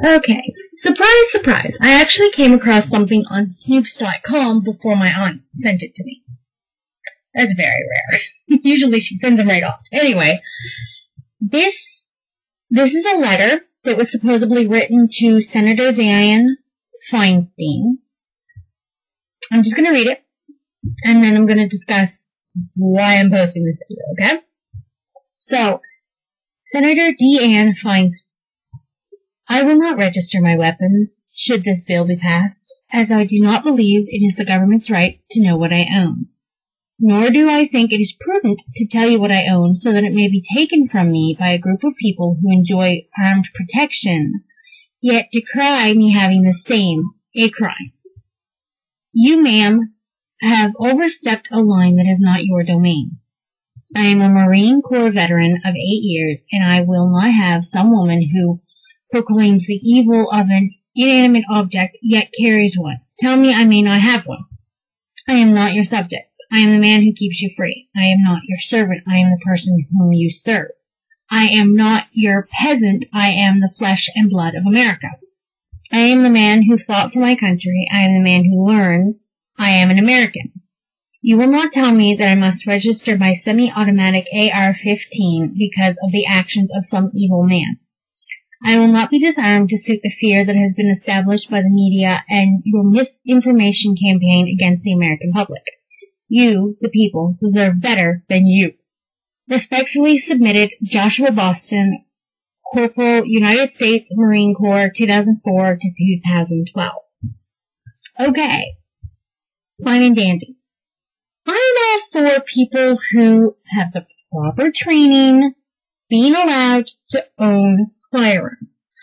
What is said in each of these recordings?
Okay, surprise, surprise. I actually came across something on Snoops.com before my aunt sent it to me. That's very rare. Usually she sends them right off. Anyway, this is a letter that was supposedly written to Senator Dianne Feinstein. I'm just going to read it, and then I'm going to discuss why I'm posting this video, okay? So, Senator Dianne Feinstein. I will not register my weapons, should this bill be passed, as I do not believe it is the government's right to know what I own. Nor do I think it is prudent to tell you what I own so that it may be taken from me by a group of people who enjoy armed protection, yet decry me having the same, a crime. You, ma'am, have overstepped a line that is not your domain. I am a Marine Corps veteran of 8 years, and I will not have some woman who proclaims the evil of an inanimate object, yet carries one. Tell me I may not have one. I am not your subject. I am the man who keeps you free. I am not your servant. I am the person whom you serve. I am not your peasant. I am the flesh and blood of America. I am the man who fought for my country. I am the man who learned. I am an American. You will not tell me that I must register my semi-automatic AR-15 because of the actions of some evil man. I will not be disarmed to suit the fear that has been established by the media and your misinformation campaign against the American public. You, the people, deserve better than you. Respectfully submitted, Joshua Boston, Corporal, United States Marine Corps, 2004 to 2012. Okay. Fine and dandy. I'm all for people who have the proper training being allowed to own firearms.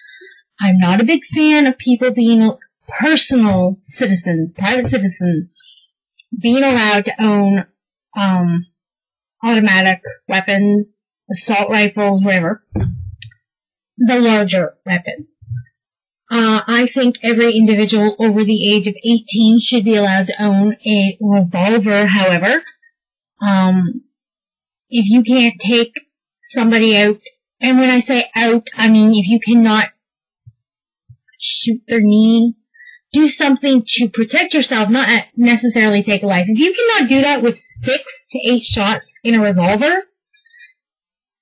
I'm not a big fan of people being personal citizens, private citizens, being allowed to own automatic weapons, assault rifles, whatever, the larger weapons. I think every individual over the age of 18 should be allowed to own a revolver, however. If you can't take somebody out, and when I say out, I mean if you cannot shoot their knee, do something to protect yourself, not necessarily take a life. If you cannot do that with 6 to 8 shots in a revolver,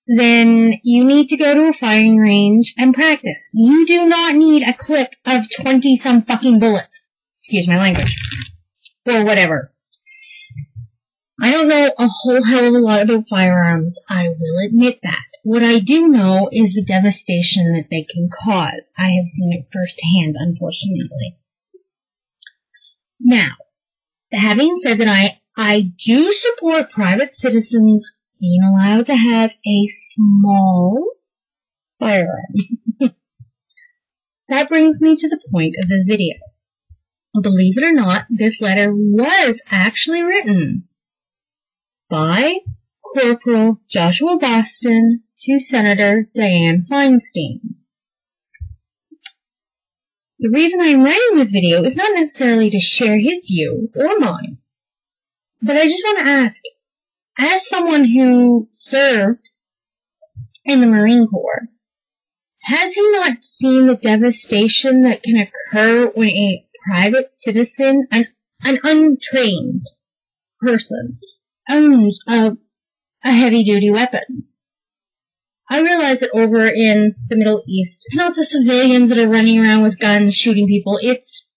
then you need to go to a firing range and practice. You do not need a clip of 20-some fucking bullets. Excuse my language. Or whatever. I don't know a whole hell of a lot about firearms, I will admit that. What I do know is the devastation that they can cause. I have seen it firsthand, unfortunately. Now, having said that, I do support private citizens being allowed to have a small firearm. That brings me to the point of this video. Believe it or not, this letter was actually written by Corporal Joshua Boston to Senator Dianne Feinstein. The reason I'm writing this video is not necessarily to share his view or mine, but I just want to ask, as someone who served in the Marine Corps, has he not seen the devastation that can occur when a private citizen, an untrained person, owns a heavy-duty weapon? I realize that over in the Middle East, it's not the civilians that are running around with guns shooting people, it's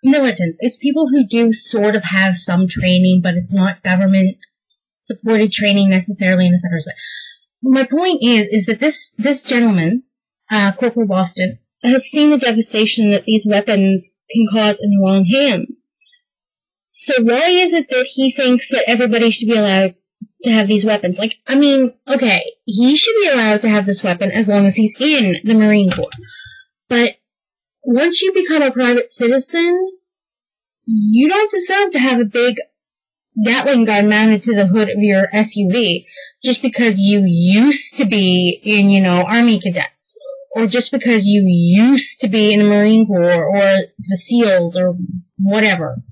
militants. It's people who do sort of have some training, but it's not government-supported training necessarily in the center. My point is that this gentleman, Corporal Boston, has seen the devastation that these weapons can cause in the wrong hands. So why is it that he thinks that everybody should be allowed to have these weapons? Like, I mean, okay, he should be allowed to have this weapon as long as he's in the Marine Corps. But once you become a private citizen, you don't deserve to have a big Gatling gun mounted to the hood of your SUV just because you used to be in, Army cadets. Or just because you used to be in the Marine Corps or the SEALs or whatever.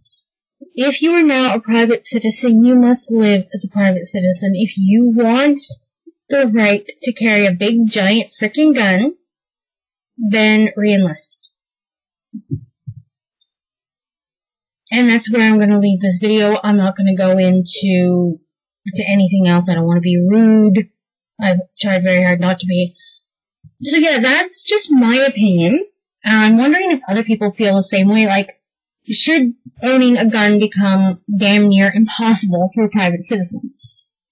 If you are now a private citizen, you must live as a private citizen. If you want the right to carry a big, giant, frickin' gun, then re-enlist. And that's where I'm going to leave this video. I'm not going to go into anything else. I don't want to be rude. I've tried very hard not to be. So yeah, that's just my opinion. I'm wondering if other people feel the same way. Like, should owning a gun become damn near impossible for a private citizen?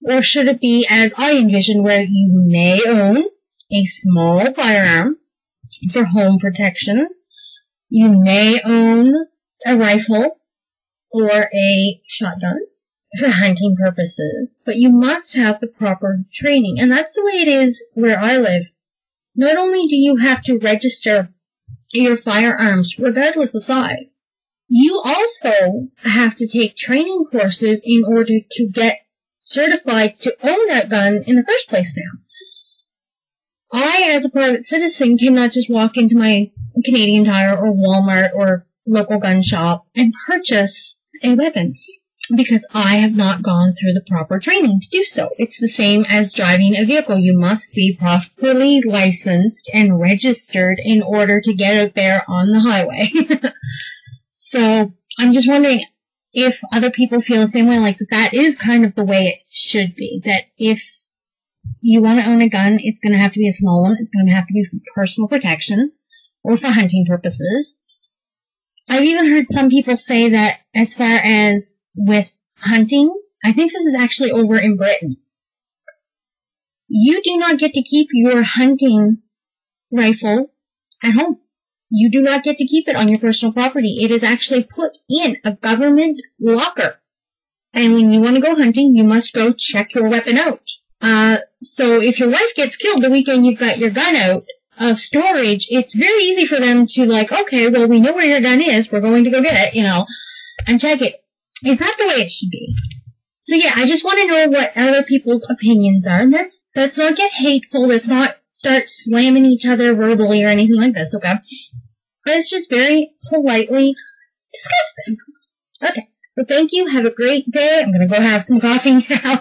Or should it be, as I envision, where you may own a small firearm for home protection, you may own a rifle or a shotgun for hunting purposes, but you must have the proper training. And that's the way it is where I live. Not only do you have to register your firearms, regardless of size, you also have to take training courses in order to get certified to own that gun in the first place now. I, as a private citizen, cannot just walk into my Canadian Tire or Walmart or local gun shop and purchase a weapon because I have not gone through the proper training to do so. It's the same as driving a vehicle. You must be properly licensed and registered in order to get out there on the highway. So I'm just wondering if other people feel the same way, like that is kind of the way it should be. That if you want to own a gun, it's going to have to be a small one. It's going to have to be for personal protection or for hunting purposes. I've even heard some people say that as far as with hunting, I think this is actually over in Britain. You do not get to keep your hunting rifle at home. You do not get to keep it on your personal property. It is actually put in a government locker. And when you want to go hunting, you must go check your weapon out. So if your wife gets killed the weekend you've got your gun out of storage, it's very easy for them to like, okay, well, we know where your gun is. We're going to go get it, and check it. Is that the way it should be? So yeah, I just want to know what other people's opinions are. And let's not get hateful. Let's not start slamming each other verbally or anything like this, okay? Let's just very politely discuss this. Okay, so thank you. Have a great day. I'm going to go have some coffee now.